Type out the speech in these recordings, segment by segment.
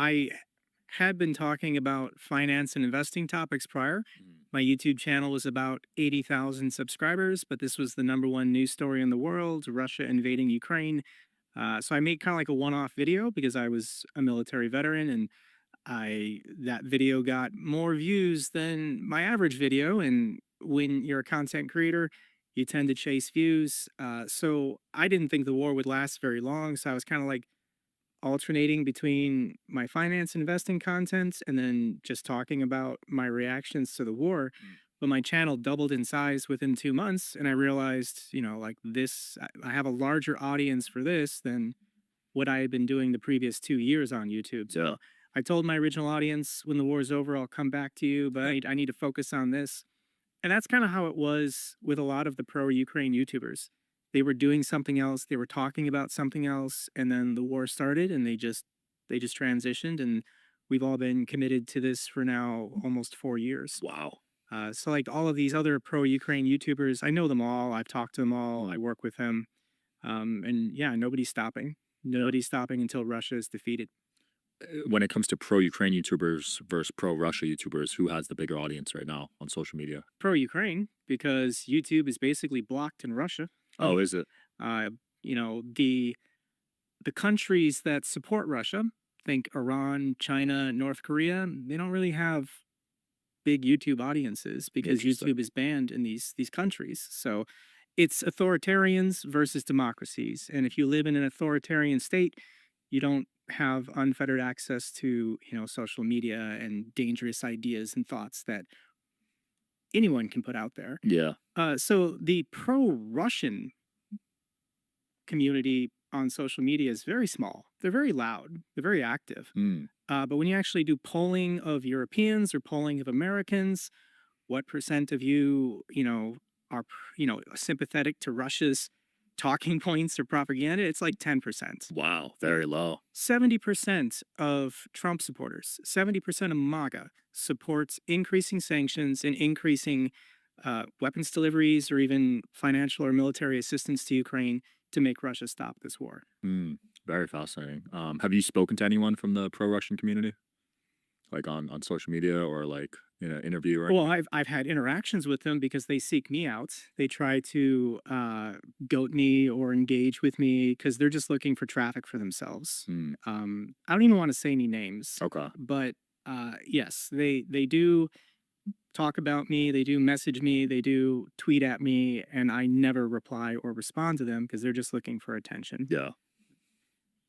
I had been talking about finance and investing topics prior. Mm. My YouTube channel was about 80,000 subscribers, but this was the number one news story in the world, Russia invading Ukraine. So I made kind of like a one-off video because I was a military veteran, and I that video got more views than my average video. And when you're a content creator, you tend to chase views. So I didn't think the war would last very long. So I was kind of like alternating between my finance investing content and then just talking about my reactions to the war. Mm. But my channel doubled in size within 2 months. And I realized, like this, I have a larger audience for this than what I had been doing the previous 2 years on YouTube. Yeah. So I told my original audience, when the war is over, I'll come back to you, but I need to focus on this. And that's kind of how it was with a lot of the pro Ukraine YouTubers. They were doing something else, they were talking about something else, and then the war started and they just transitioned, and we've all been committed to this for now almost 4 years. Wow. So like all of these other pro Ukraine YouTubers, I know them all, I've talked to them all, I Mm. work with them. And yeah, nobody's stopping. Nobody's stopping until Russia is defeated. When it comes to pro Ukraine YouTubers versus pro Russia YouTubers, who has the bigger audience right now on social media? Pro Ukraine, because YouTube is basically blocked in Russia. Oh, is it? Uh, the countries that support Russia, think Iran, China, North Korea, they don't really have big YouTube audiences because Interesting. YouTube is banned in these countries. So it's authoritarians versus democracies. And if you live in an authoritarian state, you don't have unfettered access to, social media and dangerous ideas and thoughts that anyone can put out there. Yeah. So the pro-Russian community on social media is very small. They're very loud. They're very active. Mm. But when you actually do polling of Europeans or polling of Americans, what percent of you, are, sympathetic to Russia's talking points or propaganda? It's like 10%. Wow. Very low. 70% of Trump supporters, 70% of MAGA supports increasing sanctions and increasing weapons deliveries or even financial or military assistance to Ukraine to make Russia stop this war. Mm. Very fascinating. Have you spoken to anyone from the pro Russian community, like on social media or like in an interview or? Well, I've had interactions with them because they seek me out. They try to goat me or engage with me because they're just looking for traffic for themselves. Mm. I don't even want to say any names, Okay. but yes, they do talk about me. They do message me. They do tweet at me, and I never reply or respond to them because they're just looking for attention. Yeah.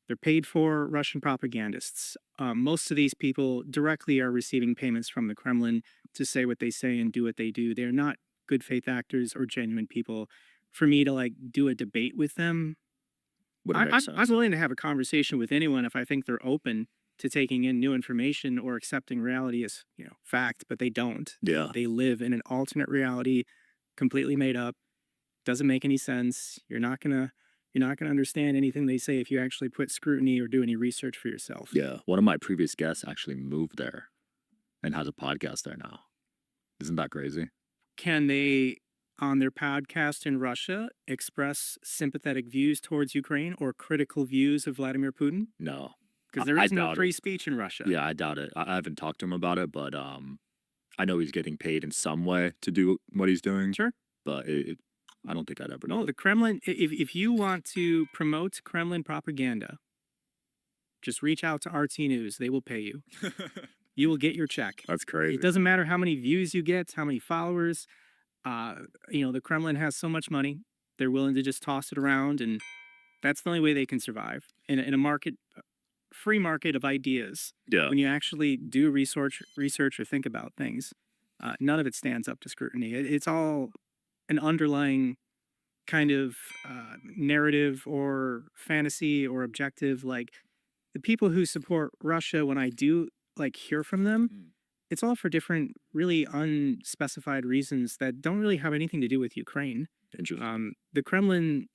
They're paid for Russian propagandists. Most of these people directly are receiving payments from the Kremlin to say what they say and do what they do. They're not good faith actors or genuine people. For me to like do a debate with them, Wouldn't make I'm sense. willing to have a conversation with anyone if I think they're open to taking in new information or accepting reality as fact. But they don't. Yeah. They live in an alternate reality, completely made up. Doesn't make any sense. You're not gonna understand anything they say if you actually put scrutiny or do any research for yourself. Yeah. One of my previous guests actually moved there and has a podcast there now. Isn't that crazy? Can they, on their podcast in Russia, express sympathetic views towards Ukraine or critical views of Vladimir Putin? No. Because there I is no doubt it. free speech in Russia. Yeah, I doubt it. I haven't talked to him about it, but I know he's getting paid in some way to do what he's doing. Sure. But I don't think I'd ever No, know. the Kremlin, if you want to promote Kremlin propaganda, just reach out to RT News. They will pay you. You will get your check. That's crazy. It doesn't matter how many views you get, how many followers. The Kremlin has so much money. They're willing to just toss it around, and that's the only way they can survive in a market, free market of ideas. Yeah. When you actually do research or think about things, none of it stands up to scrutiny. It's all an underlying kind of narrative or fantasy or objective. Like the people who support Russia, when I do like hear from them, Mm. it's all for different, really unspecified reasons that don't really have anything to do with Ukraine. Interesting. The Kremlin,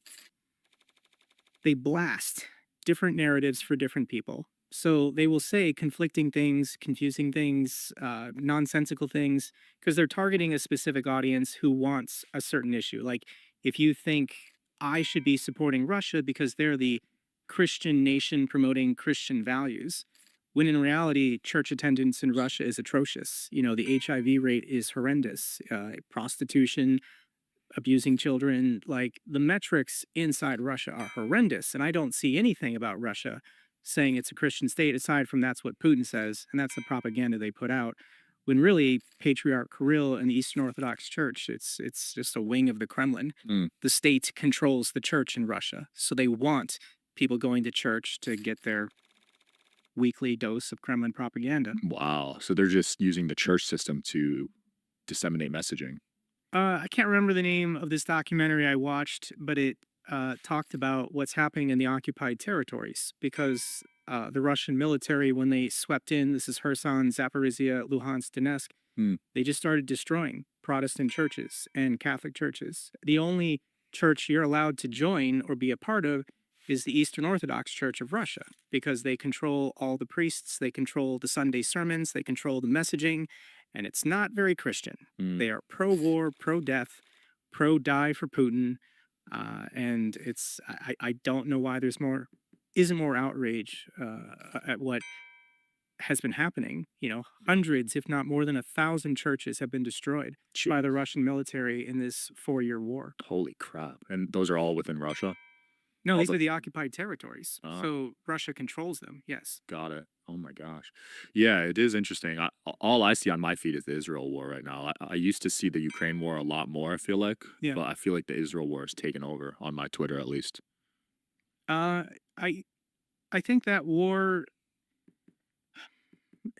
they blast different narratives for different people. So they will say conflicting things, confusing things, nonsensical things, because they're targeting a specific audience who wants a certain issue. Like if you think I should be supporting Russia because they're the Christian nation promoting Christian values, when in reality, church attendance in Russia is atrocious. You know, the HIV rate is horrendous. Prostitution, abusing children, like the metrics inside Russia are horrendous. And I don't see anything about Russia saying it's a Christian state aside from that's what Putin says. And that's the propaganda they put out. When really, Patriarch Kirill and the Eastern Orthodox Church, it's just a wing of the Kremlin. Mm. The state controls the church in Russia. So they want people going to church to get their weekly dose of Kremlin propaganda. Wow. So they're just using the church system to disseminate messaging. I can't remember the name of this documentary I watched, but it talked about what's happening in the occupied territories because the Russian military, when they swept in, this is Kherson, Zaporizhia, Luhansk, Donetsk, Mm. they just started destroying Protestant churches and Catholic churches. The only church you're allowed to join or be a part of is the Eastern Orthodox Church of Russia because they control all the priests, they control the Sunday sermons, they control the messaging, and it's not very Christian. Mm. They are pro-war, pro-death, pro-die for Putin, and I don't know why there's isn't more outrage at what has been happening. You know, hundreds, if not more than 1,000 churches have been destroyed by the Russian military in this 4-year war. Holy crap. And those are all within Russia? No, All these the- are the occupied territories. Ah. So Russia controls them. Yes. Got it. Oh my gosh. Yeah, it is interesting. All I see on my feed is the Israel war right now. I used to see the Ukraine war a lot more, I feel like. Yeah. But I feel like the Israel war has taken over on my Twitter at least. I I think that war,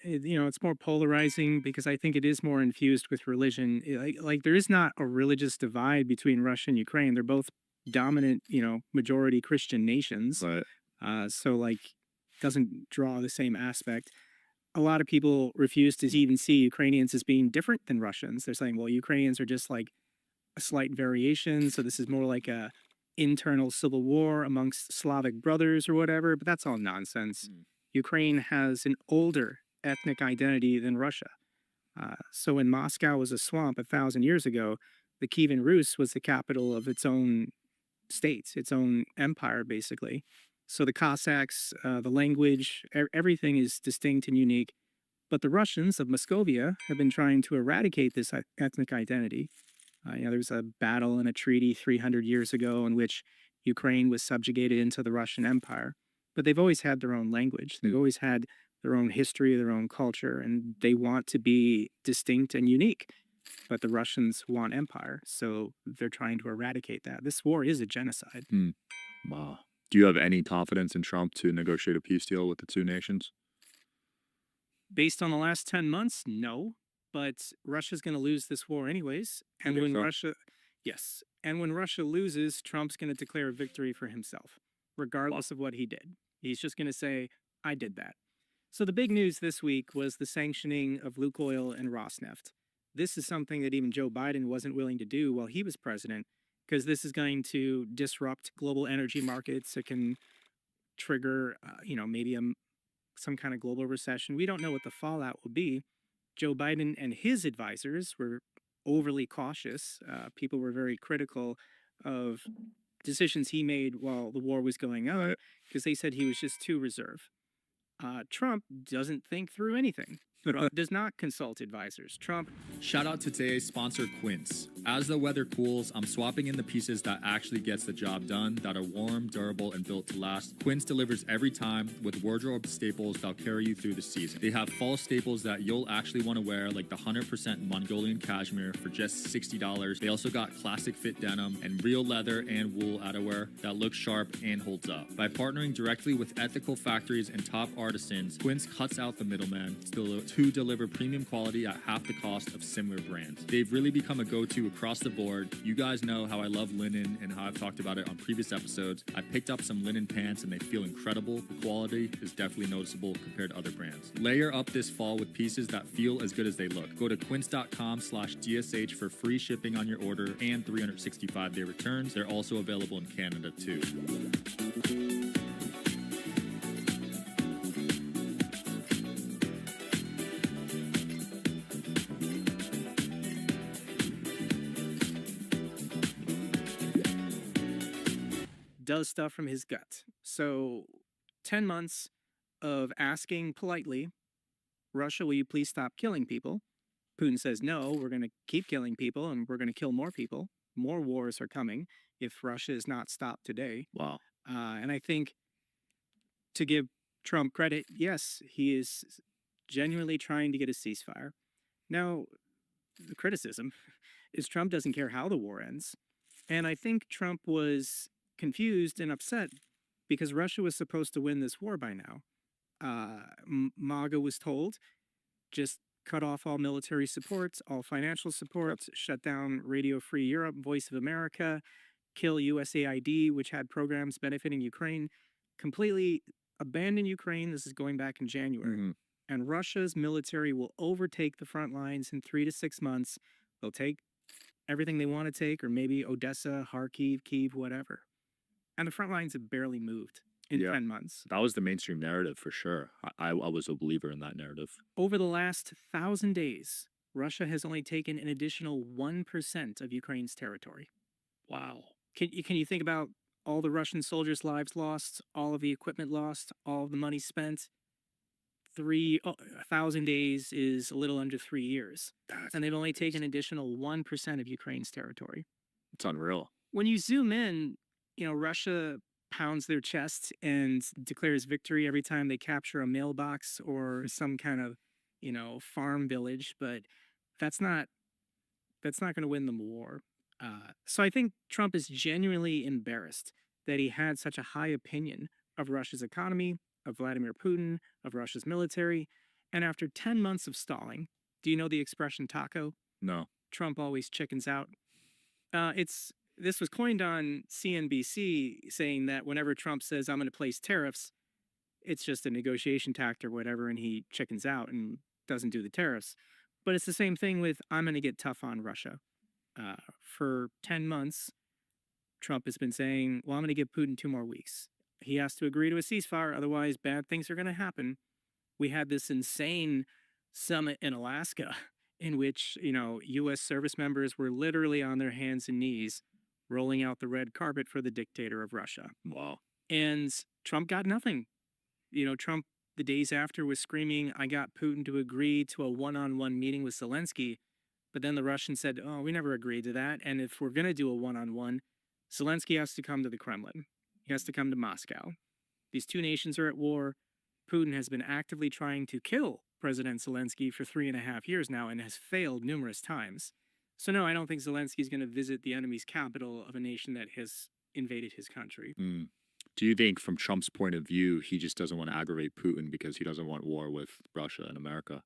you know, it's more polarizing because I think it is more infused with religion. Like there is not a religious divide between Russia and Ukraine. They're both dominant, you know, majority Christian nations. But So like doesn't draw the same aspect. A lot of people refuse to even see Ukrainians as being different than Russians. They're saying, well, Ukrainians are just like a slight variation. So this is more like a internal civil war amongst Slavic brothers or whatever. But that's all nonsense. Mm. Ukraine has an older ethnic identity than Russia. So when Moscow was a swamp 1,000 years ago, the Kievan Rus was the capital of its own state, its own empire, basically. So the Cossacks, the language, everything is distinct and unique. But the Russians of Moscovia have been trying to eradicate this ethnic identity. You know, there was a battle and a treaty 300 years ago in which Ukraine was subjugated into the Russian Empire. But they've always had their own language. They've always had their own history, their own culture, and they want to be distinct and unique. But the Russians want empire, so they're trying to eradicate that. This war is a genocide. wow. Do you have any confidence in Trump to negotiate a peace deal with the two nations? Based on the last 10 months, no. But Russia's going to lose this war anyways. And think when so? Russia, yes. And when Russia loses, Trump's going to declare a victory for himself, regardless of what he did. He's just going to say, I did that. So the big news this week was the sanctioning of Lukoil and Rosneft. This is something that even Joe Biden wasn't willing to do while he was president, because this is going to disrupt global energy markets. It can trigger, you know, maybe some kind of global recession. We don't know what the fallout will be. Joe Biden and his advisors were overly cautious. People were very critical of decisions he made while the war was going on because they said he was just too reserved. Trump doesn't think through anything. Trump does not consult advisors. Trump Shout out to today's sponsor, Quince. As the weather cools, I'm swapping in the pieces that actually gets the job done, that are warm, durable, and built to last. Quince delivers every time with wardrobe staples that'll carry you through the season. They have fall staples that you'll actually want to wear, like the 100% Mongolian cashmere for just $60. They also got classic fit denim and real leather and wool outerwear that looks sharp and holds up. By partnering directly with ethical factories and top artisans, Quince cuts out the middleman to deliver premium quality at half the cost of similar brands. They've really become a go-to across the board. You guys know how I love linen and how I've talked about it on previous episodes. I picked up some linen pants and they feel incredible. The quality is definitely noticeable compared to other brands. Layer up this fall with pieces that feel as good as they look. Go to quince.com/DSH for free shipping on your order and 365-day returns. They're also available in Canada too. does stuff from his gut. So 10 months, of asking politely, Russia, will you please stop killing people? Putin says, no, we're going to keep killing people and we're going to kill more people. More wars are coming if Russia is not stopped today. Wow. And I think to give Trump credit, yes, he is genuinely trying to get a ceasefire. Now, the criticism is Trump doesn't care how the war ends. And I think Trump was confused and upset because Russia was supposed to win this war by now. MAGA was told just cut off all military supports, all financial supports, shut down Radio Free Europe, Voice of America, kill USAID, which had programs benefiting Ukraine, completely abandon Ukraine. This is going back in January. Hmm. And Russia's military will overtake the front lines in 3 to 6 months. They'll take everything they want to take, or maybe Odessa, Kharkiv, Kyiv, whatever. And the front lines have barely moved in Yeah. 10 months. That was the mainstream narrative for sure. I was a believer in that narrative. Over the last 1,000 days, Russia has only taken an additional 1% of Ukraine's territory. Wow. Can you think about all the Russian soldiers' lives lost, all of the equipment lost, all of the money spent? 1,000 days is a little under 3 years. And they've only taken an additional 1% of Ukraine's territory. It's unreal. When you zoom in, Russia pounds their chest and declares victory every time they capture a mailbox or some kind of, farm village, but that's not going to win them a war. So I think Trump is genuinely embarrassed that he had such a high opinion of Russia's economy, of Vladimir Putin, of Russia's military. And after 10 months of stalling, do you know the expression taco? No. Trump always chickens out. This was coined on CNBC, saying that whenever Trump says, I'm going to place tariffs, it's just a negotiation tactic or whatever, and he chickens out and doesn't do the tariffs. But it's the same thing with, I'm going to get tough on Russia. For 10 months, Trump has been saying, well, I'm going to give Putin 2 more weeks. He has to agree to a ceasefire, otherwise bad things are going to happen. We had this insane summit in Alaska in which, U.S. service members were literally on their hands and knees rolling out the red carpet for the dictator of Russia. Wow. And Trump got nothing. Trump, the days after, was screaming, I got Putin to agree to a one-on-one meeting with Zelensky. But then the Russians said, oh, we never agreed to that. And if we're going to do a one-on-one, Zelensky has to come to the Kremlin. He has to come to Moscow. These two nations are at war. Putin has been actively trying to kill President Zelensky for 3.5 years now and has failed numerous times. So no, I don't think Zelensky is going to visit the enemy's capital of a nation that has invaded his country. Mm. Do you think, from Trump's point of view, he just doesn't want to aggravate Putin because he doesn't want war with Russia and America?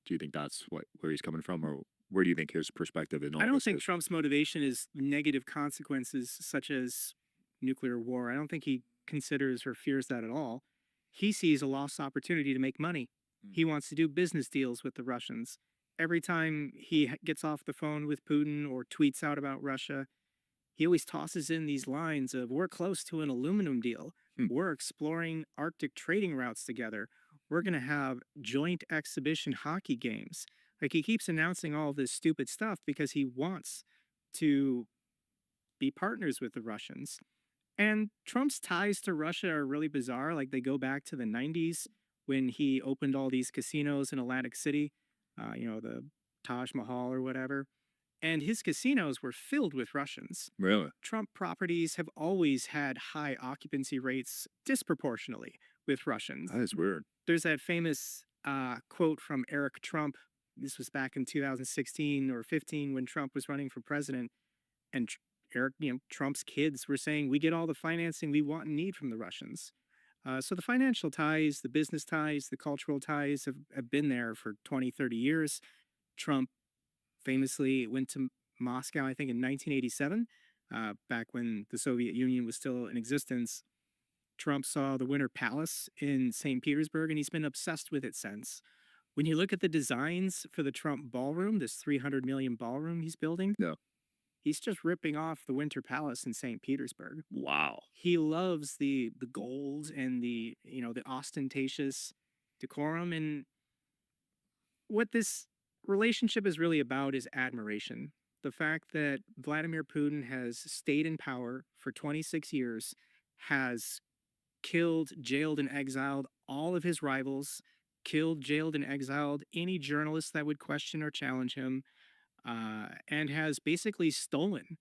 Do you think that's where he's coming from, or where do you think his perspective in all I don't this think is? Trump's motivation is negative consequences such as nuclear war. I don't think he considers or fears that at all. He sees a lost opportunity to make money. He wants to do business deals with the Russians. Every time he gets off the phone with Putin or tweets out about Russia, he always tosses in these lines of, we're close to an aluminum deal. We're exploring Arctic trading routes together. We're going to have joint exhibition hockey games. Like, he keeps announcing all this stupid stuff because he wants to be partners with the Russians. And Trump's ties to Russia are really bizarre. Like, they go back to the 90s when he opened all these casinos in Atlantic City, the Taj Mahal or whatever. And his casinos were filled with Russians. Really? Trump properties have always had high occupancy rates disproportionately with Russians. That is weird. There's that famous quote from Eric Trump. This was back in 2016 or 15 when Trump was running for president. And Trump's kids were saying, we get all the financing we want and need from the Russians. So the financial ties, the business ties, the cultural ties have been there for 20, 30 years. Trump famously went to Moscow, I think, in 1987, back when the Soviet Union was still in existence. Trump saw the Winter Palace in St. Petersburg, and he's been obsessed with it since. When you look at the designs for the Trump ballroom, this 300 million ballroom he's building, Yeah. he's just ripping off the Winter Palace in St. Petersburg. Wow. He loves the gold and the ostentatious decorum. And what this relationship is really about is admiration. The fact that Vladimir Putin has stayed in power for 26 years, has killed, jailed, and exiled all of his rivals, killed, jailed, and exiled any journalist that would question or challenge him, and has basically stolen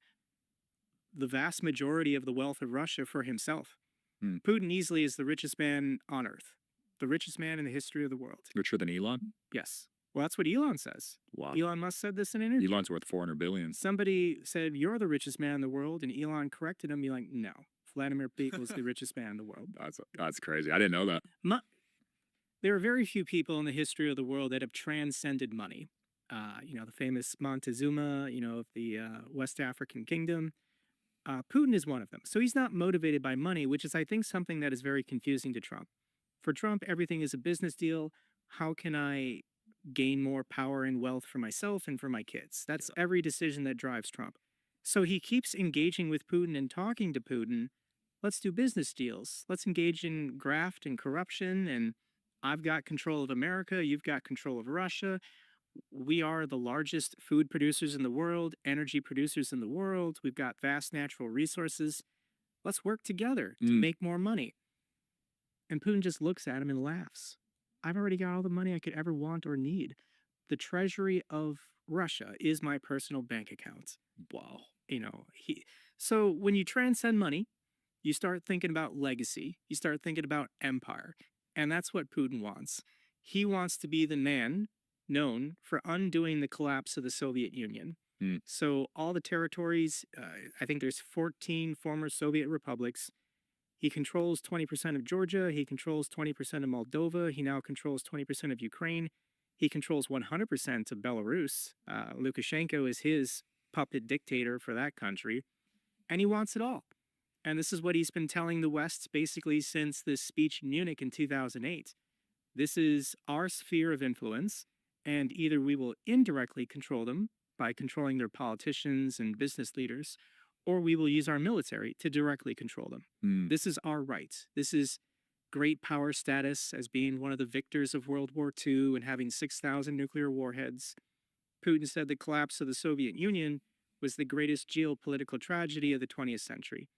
the vast majority of the wealth of Russia for himself. Hmm. Putin easily is the richest man on earth, the richest man in the history of the world. Richer than Elon? Yes. Well, that's what Elon says. Wow. Elon Musk said this in an interview. Elon's worth 400 billion. Somebody said, "You're the richest man in the world," and Elon corrected him. He's like, "No, Vladimir Putin is the richest man in the world." That's crazy. I didn't know that. There are very few people in the history of the world that have transcended money. The famous Montezuma, of the West African kingdom. Putin is one of them. So he's not motivated by money, which is, I think, something that is very confusing to Trump. For Trump, everything is a business deal. How can I gain more power and wealth for myself and for my kids? That's every decision that drives Trump. So he keeps engaging with Putin and talking to Putin. Let's do business deals. Let's engage in graft and corruption. And I've got control of America. You've got control of Russia. We are the largest food producers in the world, energy producers in the world. We've got vast natural resources. Let's work together to make more money. And Putin just looks at him and laughs. I've already got all the money I could ever want or need. The treasury of Russia is my personal bank account. Wow. So when you transcend money, you start thinking about legacy. You start thinking about empire. And that's what Putin wants. He wants to be the man known for undoing the collapse of the Soviet Union. So all the territories, I think there's 14 former Soviet republics. He controls 20% of Georgia. He controls 20% of Moldova. He now controls 20% of Ukraine. He controls 100% of Belarus. Lukashenko is his puppet dictator for that country. And he wants it all. And this is what he's been telling the West basically since this speech in Munich in 2008. This is our sphere of influence. And either we will indirectly control them by controlling their politicians and business leaders, or we will use our military to directly control them. This is our right. This is great power status as being one of the victors of World War II and having 6,000 nuclear warheads. Putin said the collapse of the Soviet Union was the greatest geopolitical tragedy of the 20th century.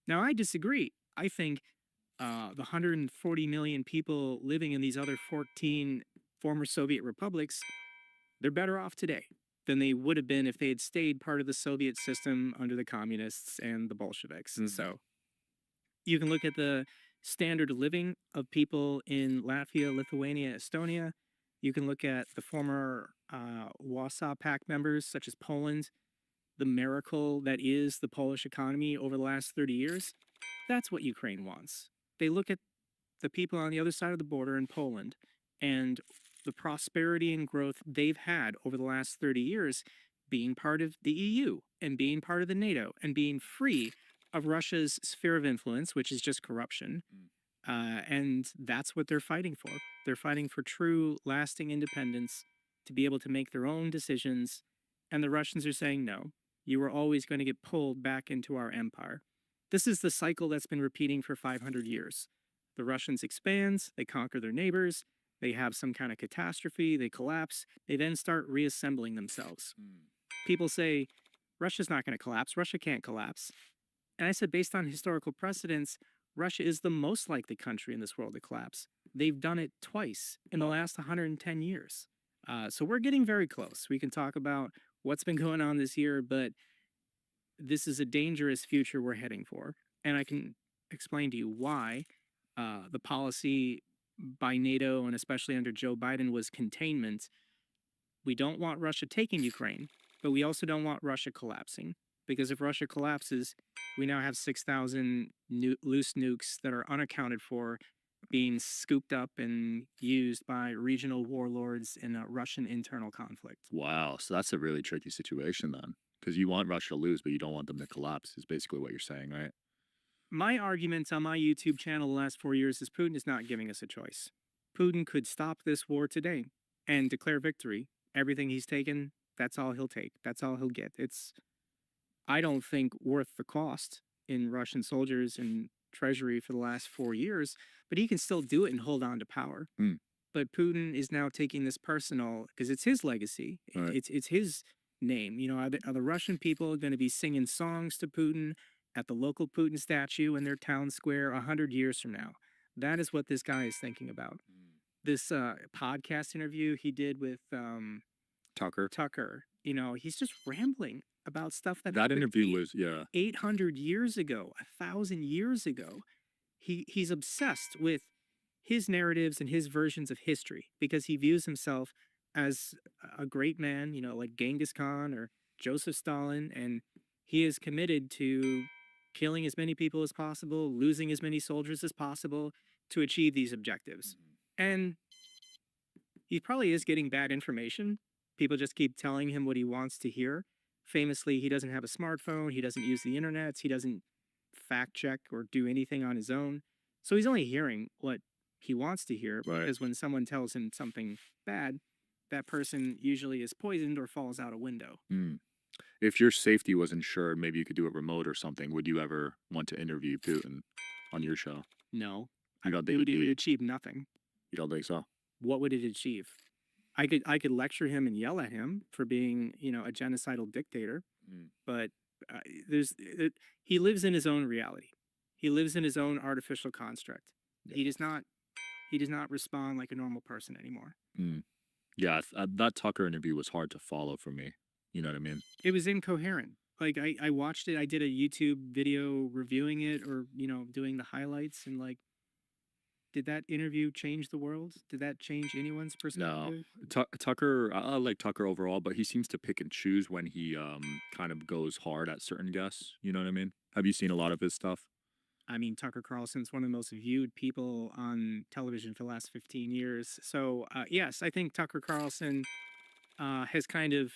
Now, I disagree. I think the 140 million people living in these other 14 former Soviet republics, they're better off today than they would have been if they had stayed part of the Soviet system under the communists and the Bolsheviks. So you can look at the standard of living of people in Latvia, Lithuania, Estonia. You can look at the former Warsaw Pact members, such as Poland, the miracle that is the Polish economy over the last 30 years. That's what Ukraine wants. They look at the people on the other side of the border in Poland and the prosperity and growth they've had over the last 30 years being part of the EU and being part of the NATO and being free of Russia's sphere of influence, which is just corruption. And that's what they're fighting for. They're fighting for true, lasting independence to be able to make their own decisions. And the Russians are saying, no, you are always going to get pulled back into our empire. This is the cycle that's been repeating for 500 years. The Russians expand, they conquer their neighbors, they have some kind of catastrophe, they collapse, they then start reassembling themselves. People say, Russia's not going to collapse, Russia can't collapse. And I said, based on historical precedents, Russia is the most likely country in this world to collapse. They've done it twice in the last 110 years. So we're getting very close. We can talk about what's been going on this year, but this is a dangerous future we're heading for. And I can explain to you why the policy by NATO and especially under Joe Biden was containment. We don't want Russia taking Ukraine, but we also don't want Russia collapsing. Because if Russia collapses, we now have 6,000 loose nukes that are unaccounted for being scooped up and used by regional warlords in a Russian internal conflict. Wow. So that's a really tricky situation then. Because you want Russia to lose, but you don't want them to collapse, is basically what you're saying, right? My argument on my YouTube channel the last 4 years is Putin is not giving us a choice. Putin could stop this war today and declare victory. Everything he's taken, that's all he'll take. That's all he'll get. It's, I don't think, worth the cost in Russian soldiers and treasury for the last 4 years, but he can still do it and hold on to power. But Putin is now taking this personal, because it's his legacy. Right. It's his name. Are the Russian people going to be singing songs to Putin at the local Putin statue in their town square 100 years from now? That is what this guy is thinking about. This podcast interview he did with Tucker. Tucker, he's just rambling about stuff that That happened interview was, yeah. 800 years ago, 1,000 years ago. He's obsessed with his narratives and his versions of history because he views himself as a great man, like Genghis Khan or Joseph Stalin, and he is committed to killing as many people as possible, losing as many soldiers as possible to achieve these objectives. And he probably is getting bad information. People just keep telling him what he wants to hear. Famously, he doesn't have a smartphone, he doesn't use the internet, he doesn't fact check or do anything on his own. So he's only hearing what he wants to hear Right. because when someone tells him something bad, that person usually is poisoned or falls out a window. If your safety was insured, maybe you could do it remote or something. Would you ever want to interview Putin on your show? No, You don't it think would you achieve nothing. don't think so? What would it achieve? I could lecture him and yell at him for being, a genocidal dictator, but he lives in his own reality. He lives in his own artificial construct. He does not respond like a normal person anymore. Yeah, that Tucker interview was hard to follow for me. You know what I mean? It was incoherent. Like I watched it. I did a YouTube video reviewing it or, doing the highlights and did that interview change the world? Did that change anyone's No. perspective? Tucker, I like Tucker overall, but he seems to pick and choose when he kind of goes hard at certain guests. You know what I mean? Have you seen a lot of his stuff? I mean, Tucker Carlson's one of the most viewed people on television for the last 15 years. So, yes, I think Tucker Carlson has kind of.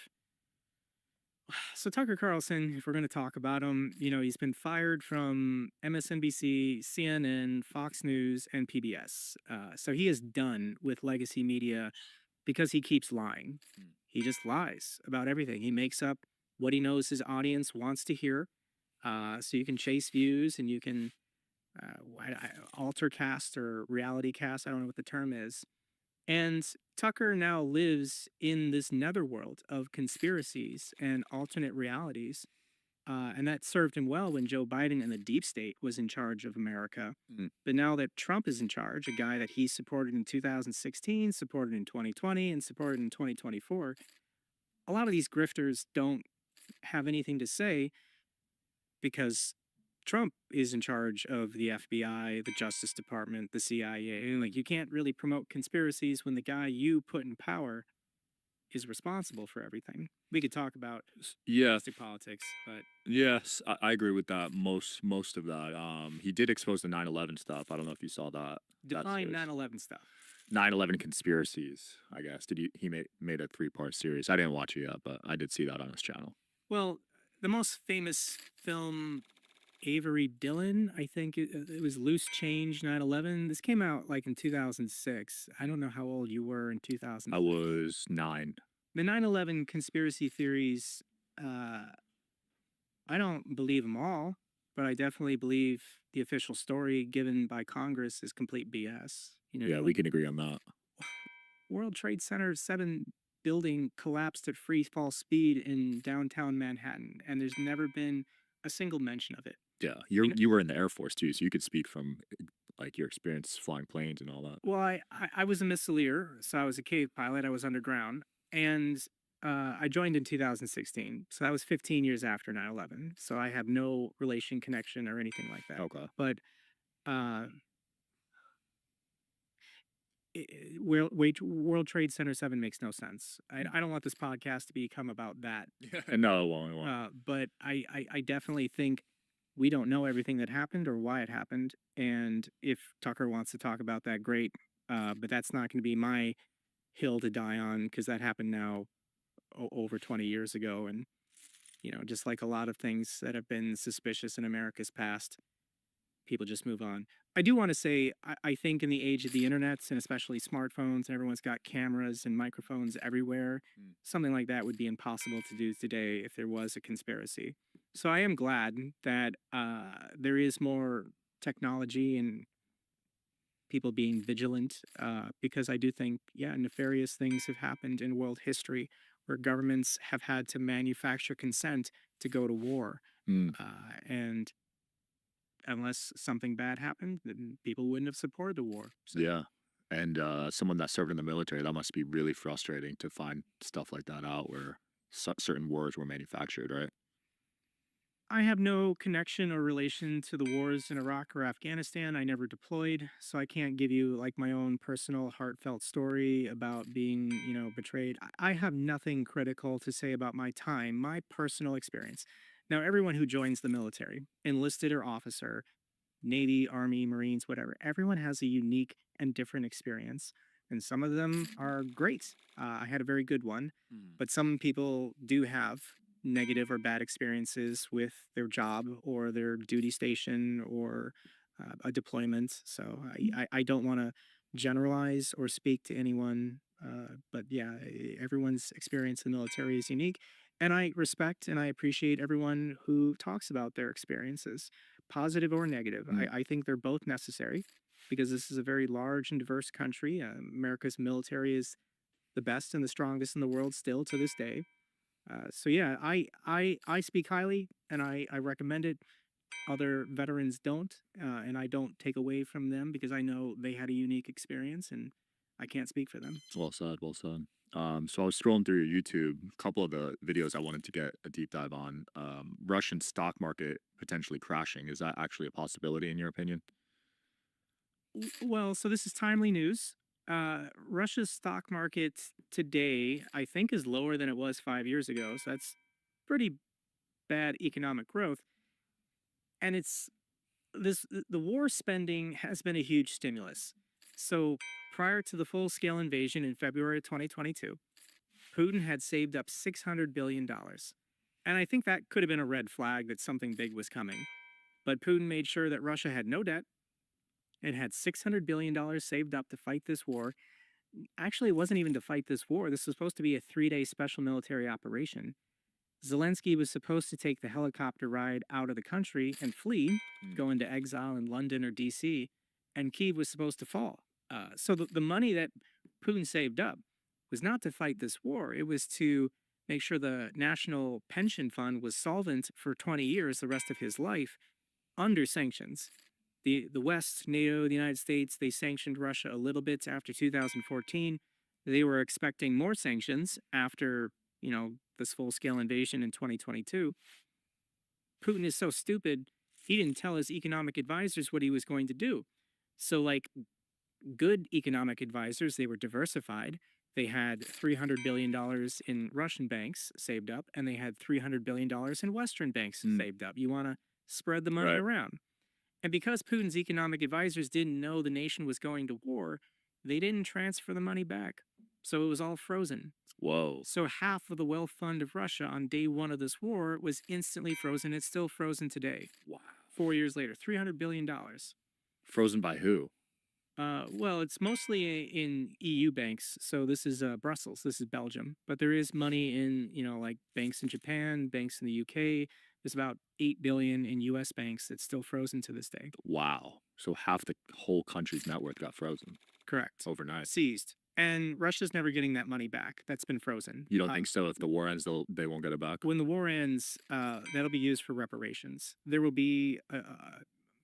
So, Tucker Carlson, if we're going to talk about him, he's been fired from MSNBC, CNN, Fox News, and PBS. So, he is done with legacy media because he keeps lying. He just lies about everything. He makes up what he knows his audience wants to hear. So, you can chase views and you can alter cast or reality cast. I don't know what the term is. And Tucker now lives in this netherworld of conspiracies and alternate realities. And that served him well when Joe Biden and the deep state was in charge of America. But now that Trump is in charge, a guy that he supported in 2016, supported in 2020, and supported in 2024, a lot of these grifters don't have anything to say because Trump is in charge of the FBI, the Justice Department, the CIA. And you can't really promote conspiracies when the guy you put in power is responsible for everything. We could talk about Yeah. domestic politics, but Yes, I agree with that. Most of that. He did expose the 9/11 stuff. I don't know if you saw that. define series. 9/11 stuff. 9/11 conspiracies. I guess he made a 3-part series. I didn't watch it yet, but I did see that on his channel. Well, the most famous film, Avery Dillon, I think it was Loose Change 9/11. This came out in 2006. I don't know how old you were in 2000. I was 9. The 9/11 conspiracy theories, I don't believe them all, but I definitely believe the official story given by Congress is complete BS. Yeah, we can agree on that. World Trade Center 7 building collapsed at free fall speed in downtown Manhattan, and there's never been a single mention of it. Yeah, you were in the Air Force too, so you could speak from your experience flying planes and all that. Well, I was a missileer, so I was a cave pilot. I was underground, and I joined in 2016, so that was 15 years after 9/11. So I have no relation, connection, or anything like that. Okay. But World Trade Center 7 makes no sense. I don't want this podcast to become about that. No, it won't. But I definitely think we don't know everything that happened or why it happened. And if Tucker wants to talk about that, great. But that's not going to be my hill to die on because that happened now over 20 years ago. And, just like a lot of things that have been suspicious in America's past, people just move on. I do want to say, I think in the age of the internets and especially smartphones, and everyone's got cameras and microphones everywhere, something like that would be impossible to do today if there was a conspiracy. So I am glad that there is more technology and people being vigilant because I do think, nefarious things have happened in world history where governments have had to manufacture consent to go to war. And unless something bad happened, then people wouldn't have supported the war. So Yeah. And someone that served in the military, that must be really frustrating to find stuff like that out where certain wars were manufactured, right? I have no connection or relation to the wars in Iraq or Afghanistan. I never deployed, so I can't give you like my own personal heartfelt story about being, betrayed. I have nothing critical to say about my time, my personal experience. Now, everyone who joins the military, enlisted or officer, Navy, Army, Marines, whatever, everyone has a unique and different experience. And some of them are great. I had a very good one, Mm. but some people do have negative or bad experiences with their job or their duty station or a deployment. So I don't want to generalize or speak to anyone. But yeah, everyone's experience in the military is unique. And I respect and I appreciate everyone who talks about their experiences, positive or negative. Mm. I think they're both necessary because this is a very large and diverse country. America's military is the best and the strongest in the world still to this day. So yeah, I speak highly and I recommend it. Other veterans don't, and I don't take away from them because I know they had a unique experience and I can't speak for them. Well said, well said. So I was scrolling through your YouTube, a couple of the videos I wanted to get a deep dive on. Russian stock market potentially crashing. Is that actually a possibility in your opinion? Well, so this is timely news. Russia's stock market today, I think, is lower than it was 5 years ago. So that's pretty bad economic growth. And it's the war spending has been a huge stimulus. So prior to the full scale invasion in February of 2022, Putin had saved up $600 billion. And I think that could have been a red flag that something big was coming. But Putin made sure that Russia had no debt. It had $600 billion saved up to fight this war. Actually, it wasn't even to fight this war. This was supposed to be a 3-day special military operation. Zelensky was supposed to take the helicopter ride out of the country and flee, Mm. go into exile in London or DC, and Kyiv was supposed to fall. So the money that Putin saved up was not to fight this war. It was to make sure the National Pension Fund was solvent for 20 years, the rest of his life, under sanctions. The West, NATO, the United States, they sanctioned Russia a little bit after 2014. They were expecting more sanctions after, this full scale invasion in 2022. Putin is so stupid, he didn't tell his economic advisors what he was going to do. So, like good economic advisors, they were diversified. They had $300 billion in Russian banks saved up, and they had $300 billion in Western banks Mm. saved up. You want to spread the money Right. around. And because Putin's economic advisors didn't know the nation was going to war, they didn't transfer the money back. So it was all frozen. Whoa. So half of the wealth fund of Russia on day one of this war was instantly frozen. It's still frozen today. Wow. 4 years later, $300 billion. Frozen by who? Well, it's mostly in EU banks. So this is Brussels. This is Belgium. But there is money in, like banks in Japan, banks in the UK. There's about 8 billion in US banks that's still frozen to this day. Wow. So half the whole country's net worth got frozen Correct. overnight. Seized. And Russia's never getting that money back. That's been frozen. You don't think so? If the war ends, they won't get it back? When the war ends, that'll be used for reparations. There will be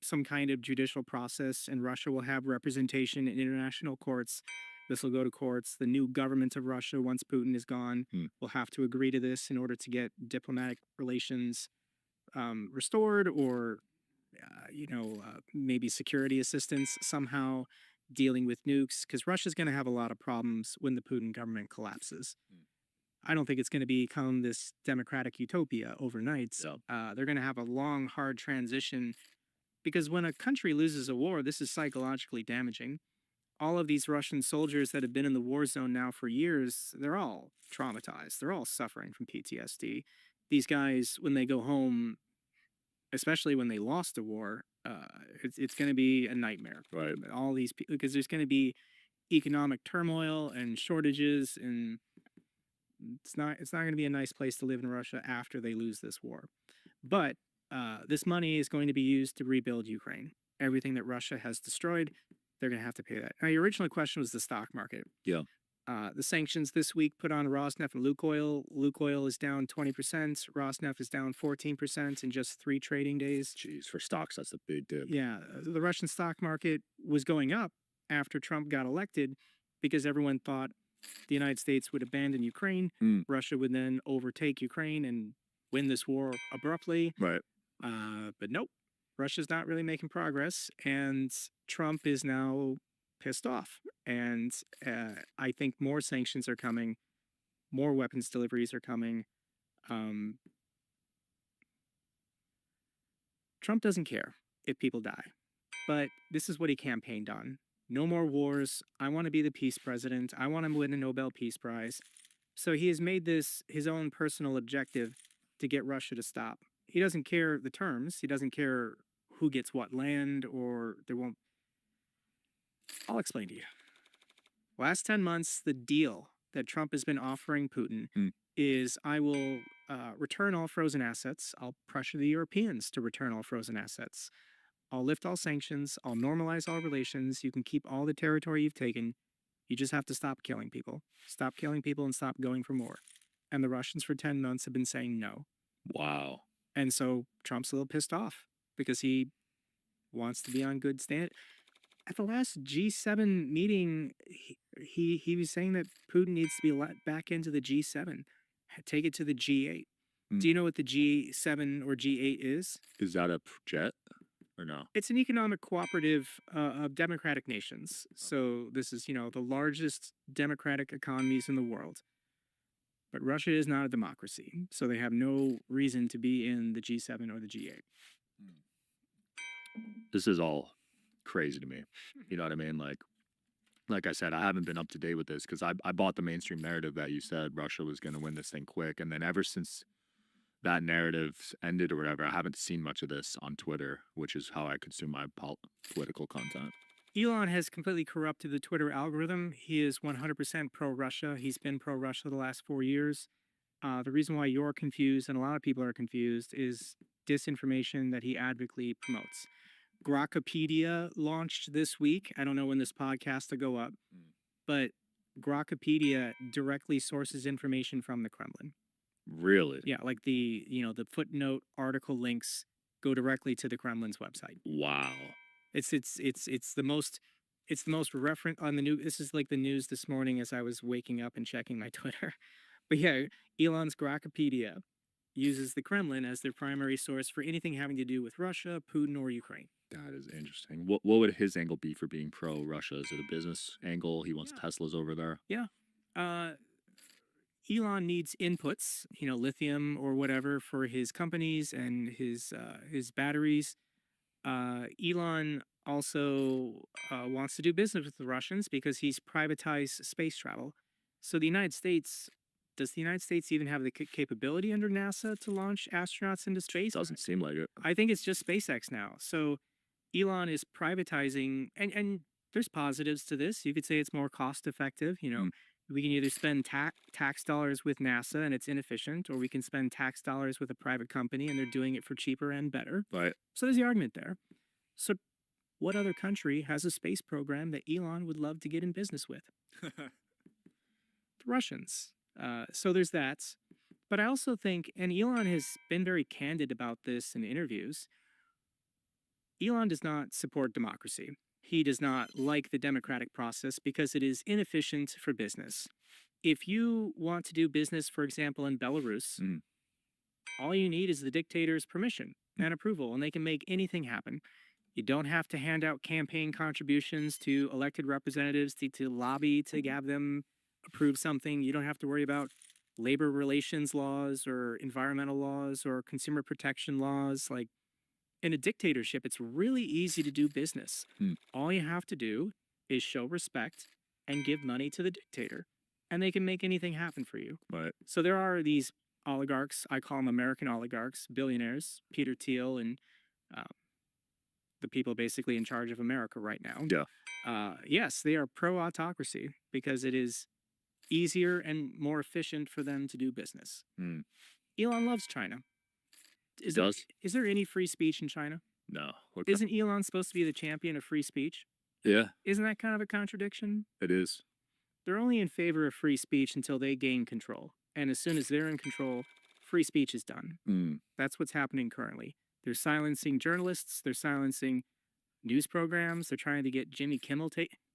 some kind of judicial process, and Russia will have representation in international courts. This will go to courts. The new government of Russia, once Putin is gone, Hmm. will have to agree to this in order to get diplomatic relations restored or, maybe security assistance somehow dealing with nukes, because Russia's going to have a lot of problems when the Putin government collapses. Hmm. I don't think it's going to become this democratic utopia overnight. Yeah. They're going to have a long, hard transition because when a country loses a war, this is psychologically damaging. All of these Russian soldiers that have been in the war zone now for years, they're all traumatized. They're all suffering from PTSD. These guys, when they go home, especially when they lost the war, it's going to be a nightmare. Right. All these people, because there's going to be economic turmoil and shortages, and it's not going to be a nice place to live in Russia after they lose this war. But this money is going to be used to rebuild Ukraine. Everything that Russia has destroyed, they're going to have to pay that. Now, your original question was the stock market. Yeah. The sanctions this week put on Rosneft and Lukoil. Lukoil is down 20%. Rosneft is down 14% in just 3 trading days. Jeez, for stocks, that's a big dip. Yeah, the Russian stock market was going up after Trump got elected because everyone thought the United States would abandon Ukraine. Mm. Russia would then overtake Ukraine and win this war abruptly. Right. But nope, Russia's not really making progress, and Trump is now pissed off. And I think more sanctions are coming, more weapons deliveries are coming. Trump doesn't care if people die, but this is what he campaigned on. No more wars. I want to be the peace president. I want to win a Nobel Peace Prize. So he has made this his own personal objective to get Russia to stop. He doesn't care the terms. He doesn't care who gets what land, or there won't. I'll explain to you. Last 10 months, the deal that Trump has been offering Putin is I will return all frozen assets. I'll pressure the Europeans to return all frozen assets. I'll lift all sanctions. I'll normalize all relations. You can keep all the territory you've taken. You just have to stop killing people. Stop killing people and stop going for more. And the Russians for 10 months have been saying no. Wow. And so Trump's a little pissed off because he wants to be on good stand. At the last G7 meeting, he was saying that Putin needs to be let back into the G7, take it to the G8. Do you know what the G7 or G8 is? Is that a jet or no? It's an economic cooperative of democratic nations. So this is, the largest democratic economies in the world. But Russia is not a democracy, so they have no reason to be in the G7 or the G8. This is all crazy to me. You know what I mean? Like I said, I haven't been up to date with this because I bought the mainstream narrative that you said Russia was going to win this thing quick. And then ever since that narrative ended or whatever, I haven't seen much of this on Twitter, which is how I consume my political content. Elon has completely corrupted the Twitter algorithm. He is 100% pro-Russia. He's been pro-Russia the last 4 years. The reason why you're confused and a lot of people are confused is disinformation that he advocacy promotes. Grokpedia launched this week. I don't know when this podcast will go up, but Grokpedia directly sources information from the Kremlin. Really? Yeah, like the footnote article links go directly to the Kremlin's website. Wow. It's the most referent on the news. This is like the news this morning as I was waking up and checking my Twitter. But yeah, Elon's Grokpedia uses the Kremlin as their primary source for anything having to do with Russia, Putin, or Ukraine. That is interesting. What would his angle be for being pro-Russia? Is it a business angle? He wants Teslas over there? Yeah. Elon needs inputs, lithium or whatever for his companies and his batteries. Elon also wants to do business with the Russians because he's privatized space travel. So does the United States even have the capability under NASA to launch astronauts into space? Doesn't seem like it. I think it's just SpaceX now. So Elon is privatizing, and there's positives to this. You could say it's more cost effective. We can either spend tax dollars with NASA and it's inefficient, or we can spend tax dollars with a private company and they're doing it for cheaper and better. Right. So there's the argument there. So what other country has a space program that Elon would love to get in business with? The Russians. So there's that. But I also think, and Elon has been very candid about this in interviews, Elon does not support democracy. He does not like the democratic process because it is inefficient for business. If you want to do business, for example, in Belarus, all you need is the dictator's permission and approval, and they can make anything happen. You don't have to hand out campaign contributions to elected representatives to lobby to have them approve something. You don't have to worry about labor relations laws or environmental laws or consumer protection laws. Like, in a dictatorship, it's really easy to do business. All you have to do is show respect and give money to the dictator, and they can make anything happen for you. Right. So there are these oligarchs, I call them American oligarchs, billionaires, Peter Thiel and the people basically in charge of America right now. Yeah. Yes, they are pro-autocracy because it is easier and more efficient for them to do business. Elon loves China. Is there any free speech in China? No. Isn't Elon supposed to be the champion of free speech? Yeah. Isn't that kind of a contradiction? It is. they're only in favor of free speech until they gain control. And as soon as they're in control, free speech is done. Mm. That's what's happening currently. They're silencing journalists, they're silencing news programs, they're trying to get Jimmy Kimmel,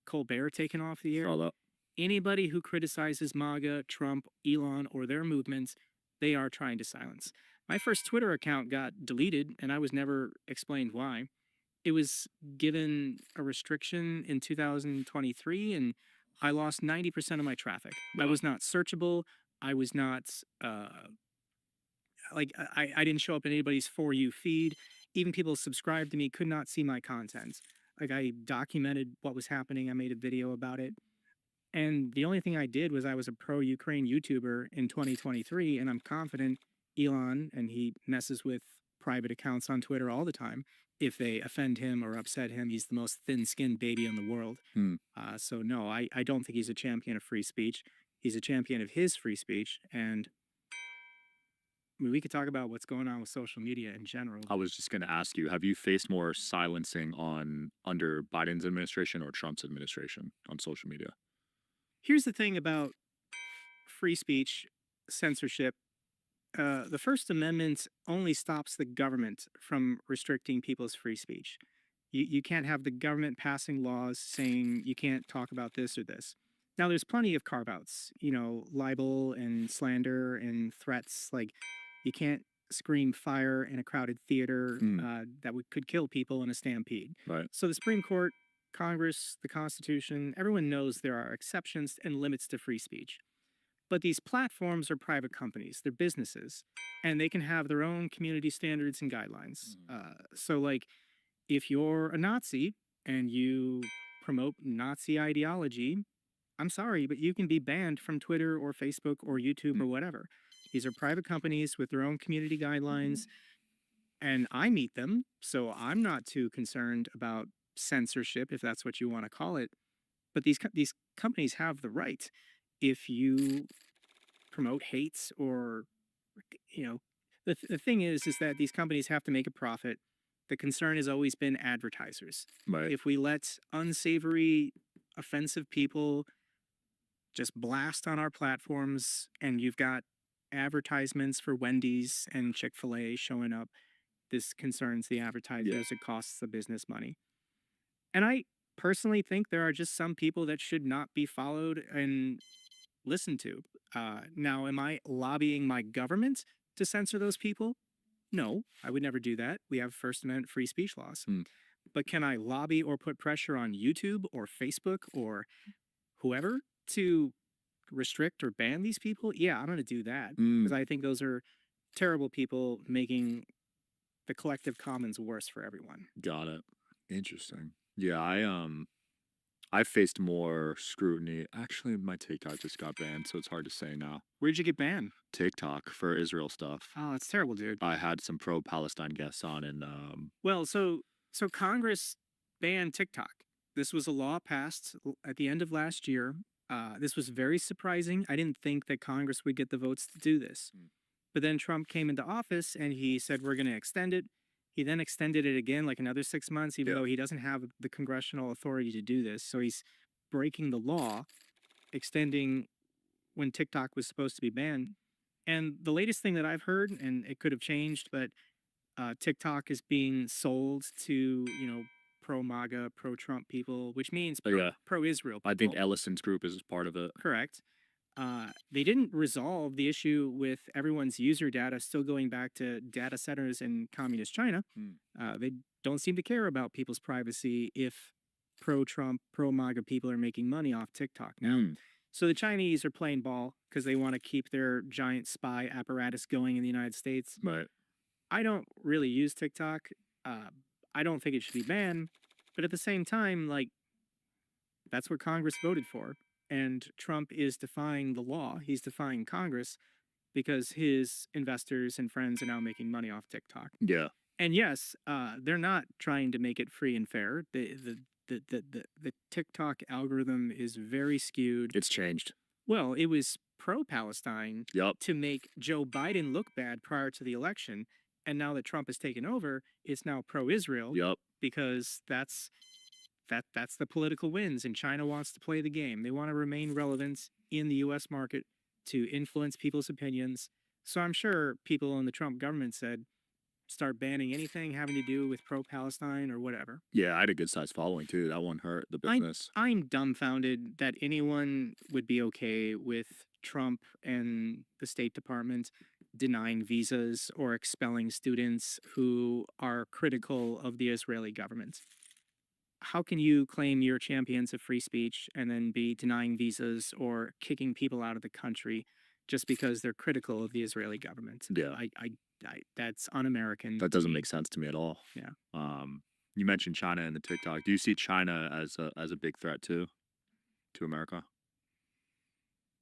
Colbert taken off the air. Saw that. Anybody who criticizes MAGA, Trump, Elon, or their movements, they are trying to silence. My first Twitter account got deleted, and I was never explained why. It was given a restriction in 2023, and I lost 90% of my traffic. I Wow. was not searchable. I was not, I didn't show up in anybody's For You feed. Even people subscribed to me could not see my content. Like, I documented what was happening. I made a video about it. And the only thing I did was I was a pro-Ukraine YouTuber in 2023, and I'm confident Elon, and he messes with private accounts on Twitter all the time. If they offend him or upset him, he's the most thin-skinned baby in the world. Hmm. So no, I don't think he's a champion of free speech. He's a champion of his free speech. And I mean, we could talk about what's going on with social media in general. I was just going to ask you, have you faced more silencing under Biden's administration or Trump's administration on social media? Here's the thing about free speech, censorship. The First Amendment only stops the government from restricting people's free speech. You can't have the government passing laws saying you can't talk about this or this. Now, there's plenty of carve outs, libel and slander and threats. Like, you can't scream fire in a crowded theater that could kill people in a stampede. Right. So, the Supreme Court, Congress, the Constitution, everyone knows there are exceptions and limits to free speech. But these platforms are private companies, they're businesses, and they can have their own community standards and guidelines. So, like, if you're a Nazi and you promote Nazi ideology, I'm sorry, but you can be banned from Twitter or Facebook or YouTube or whatever. These are private companies with their own community guidelines, and I meet them, so I'm not too concerned about censorship, if that's what you want to call it. But these companies have the right. If you promote hates or, the thing is that these companies have to make a profit. The concern has always been advertisers. Right. If we let unsavory, offensive people just blast on our platforms and you've got advertisements for Wendy's and Chick-fil-A showing up, this concerns the advertisers. It costs the business money. And I personally think there are just some people that should not be followed and listened to. Now, am I lobbying my government to censor those people? No, I would never do that. We have First Amendment free speech laws. But can I lobby or put pressure on YouTube or Facebook or whoever to restrict or ban these people? Yeah, I'm going to do that because I think those are terrible people making the collective commons worse for everyone. Got it. Interesting. Yeah, I faced more scrutiny. Actually, my TikTok just got banned, so it's hard to say now. Where'd you get banned? TikTok for Israel stuff. Oh, that's terrible, dude. I had some pro-Palestine guests on, and Well, so Congress banned TikTok. This was a law passed at the end of last year. This was very surprising. I didn't think that Congress would get the votes to do this. But then Trump came into office and he said, we're going to extend it. He then extended it again, like another 6 months, even though he doesn't have the congressional authority to do this. So he's breaking the law, extending when TikTok was supposed to be banned. And the latest thing that I've heard, and it could have changed, but TikTok is being sold to, pro-MAGA, pro-Trump people, which means pro-Israel people. I think Ellison's group is part of it. Correct. They didn't resolve the issue with everyone's user data still going back to data centers in communist China. They don't seem to care about people's privacy if pro-Trump, pro-MAGA people are making money off TikTok now. So the Chinese are playing ball because they want to keep their giant spy apparatus going in the United States. Right. I don't really use TikTok. I don't think it should be banned. But at the same time, like, that's what Congress voted for. And Trump is defying the law. He's defying Congress because his investors and friends are now making money off TikTok. Yeah. And yes, they're not trying to make it free and fair. The TikTok algorithm is very skewed. It's changed. Well, it was pro-Palestine Yep. to make Joe Biden look bad prior to the election. And now that Trump has taken over, it's now pro-Israel Yep. because that's That's the political wins, and China wants to play the game. They want to remain relevant in the U.S. market to influence people's opinions. So I'm sure people in the Trump government said, start banning anything having to do with pro-Palestine or whatever. Yeah, I had a good sized following too. That one hurt the I business. I'm dumbfounded that anyone would be okay with Trump and the State Department denying visas or expelling students who are critical of the Israeli government. How can you claim you're champions of free speech and then be denying visas or kicking people out of the country just because they're critical of the Israeli government? Yeah, That's un-American that to doesn't me. make sense to me at all. Yeah. You mentioned China and the TikTok. Do you see China as a big threat too to America?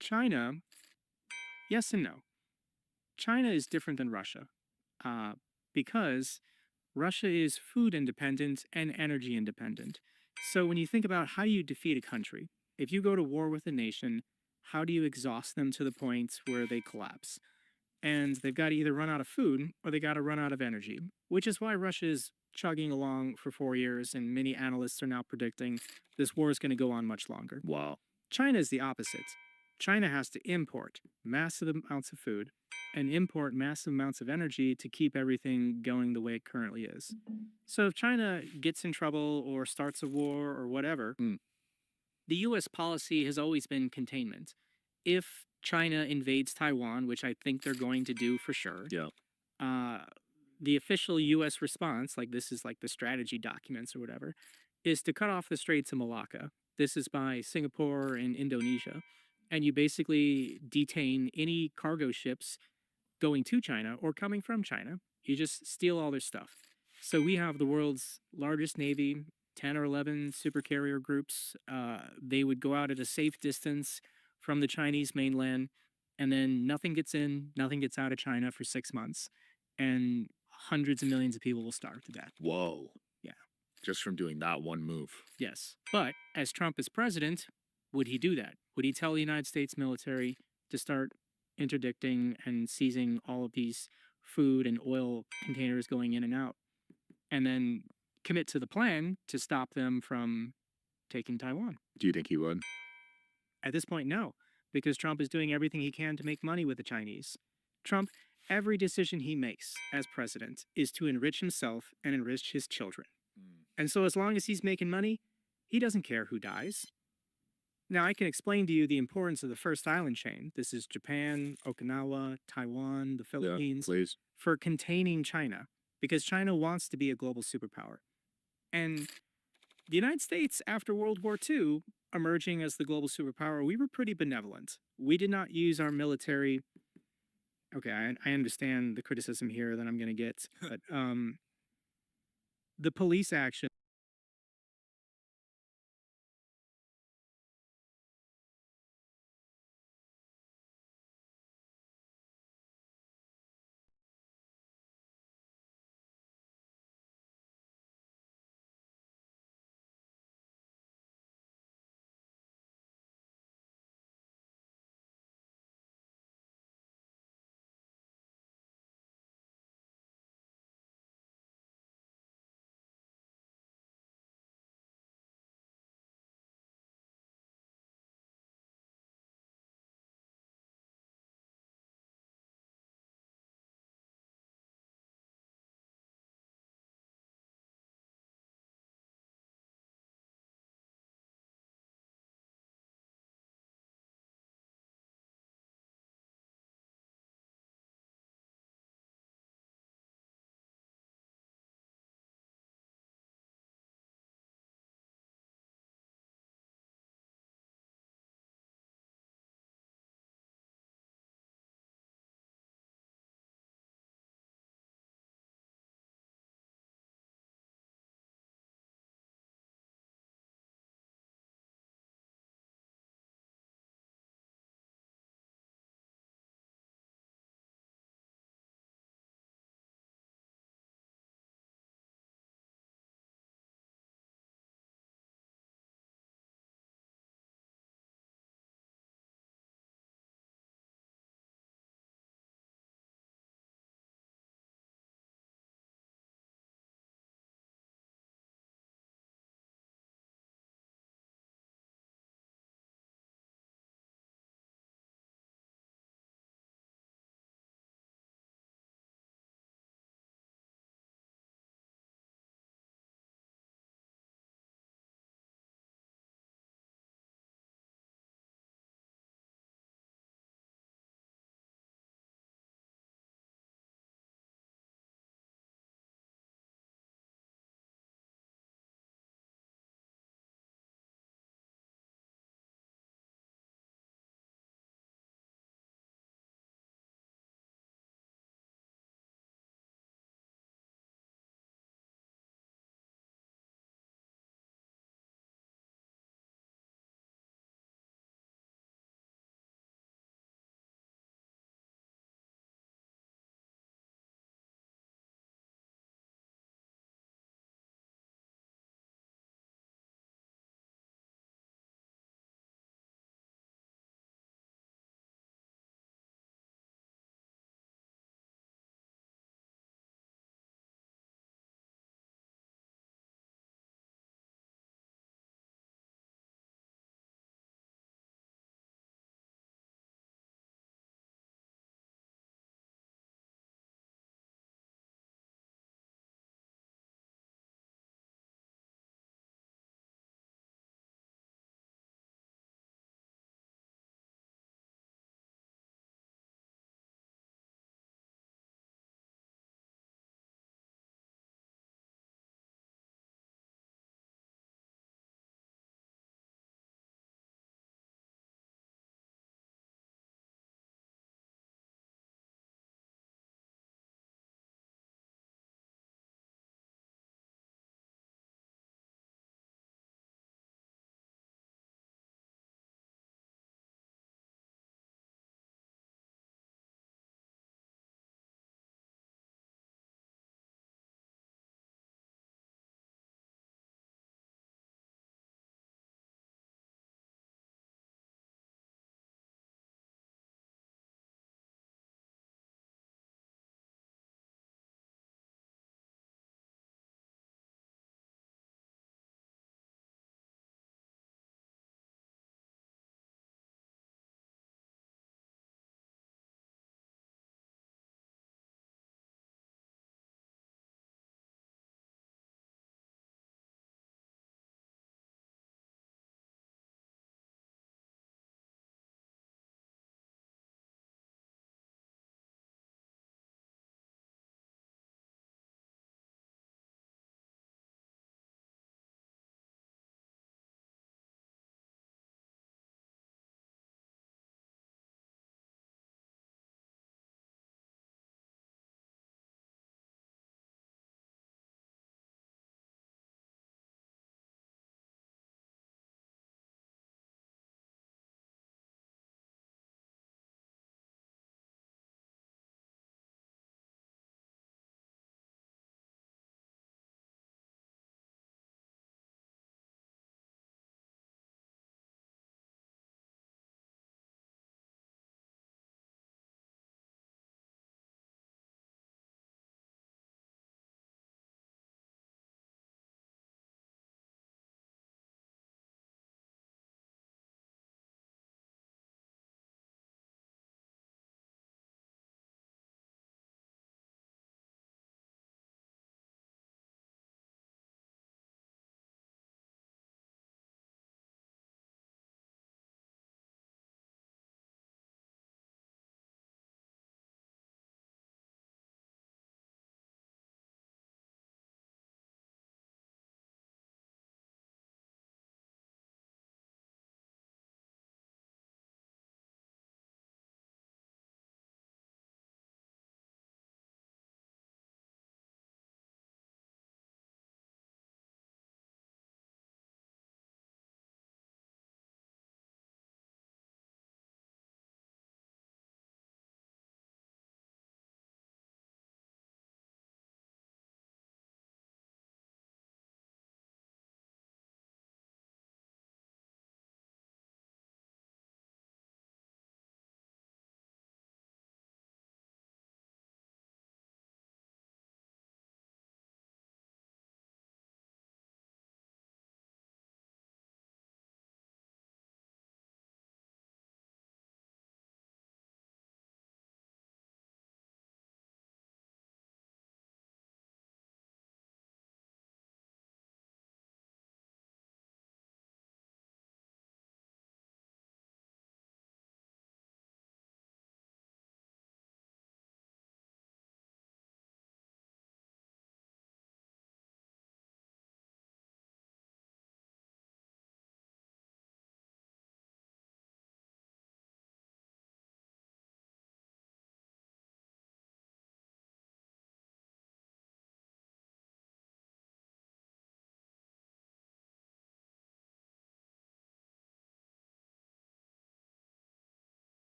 China, yes and no. China is different than Russia uh, because Russia is food independent and energy independent. So when you think about how do you defeat a country, if you go to war with a nation, how do you exhaust them to the point where they collapse? And they've got to either run out of food or they got to run out of energy, which is why Russia is chugging along for 4 years. And many analysts are now predicting this war is going to go on much longer. Wow. China is the opposite. China has to import massive amounts of food and import massive amounts of energy to keep everything going the way it currently is. So if China gets in trouble or starts a war or whatever, Mm. the US policy has always been containment. If China invades Taiwan, which I think they're going to do for sure, Yeah. uh, the official US response, like this is like the strategy documents or whatever, is to cut off the Straits of Malacca. This is by Singapore and Indonesia. And you basically detain any cargo ships going to China or coming from China. You just steal all their stuff. So we have the world's largest navy, 10 or 11 supercarrier groups. They would go out at a safe distance from the Chinese mainland, and then nothing gets in, nothing gets out of China for 6 months. And hundreds of millions of people will starve to death. Whoa. Yeah. Just from doing that one move. Yes. But as Trump is president, would he do that? Would he tell the United States military to start interdicting and seizing all of these food and oil containers going in and out, and then commit to the plan to stop them from taking Taiwan? Do you think he would? At this point, no, because Trump is doing everything he can to make money with the Chinese. Trump, every decision he makes as president is to enrich himself and enrich his children. And so, as long as he's making money, he doesn't care who dies. Now, I can explain to you the importance of the first island chain. This is Japan, Okinawa, Taiwan, the Yeah, Philippines, please. for containing China, because China wants to be a global superpower. And the United States, after World War II, emerging as the global superpower, we were pretty benevolent. We did not use our military. Okay, I understand the criticism here that I'm going to get, but the police action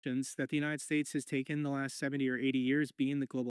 actions that the United States has taken the last 70 or 80 years being the global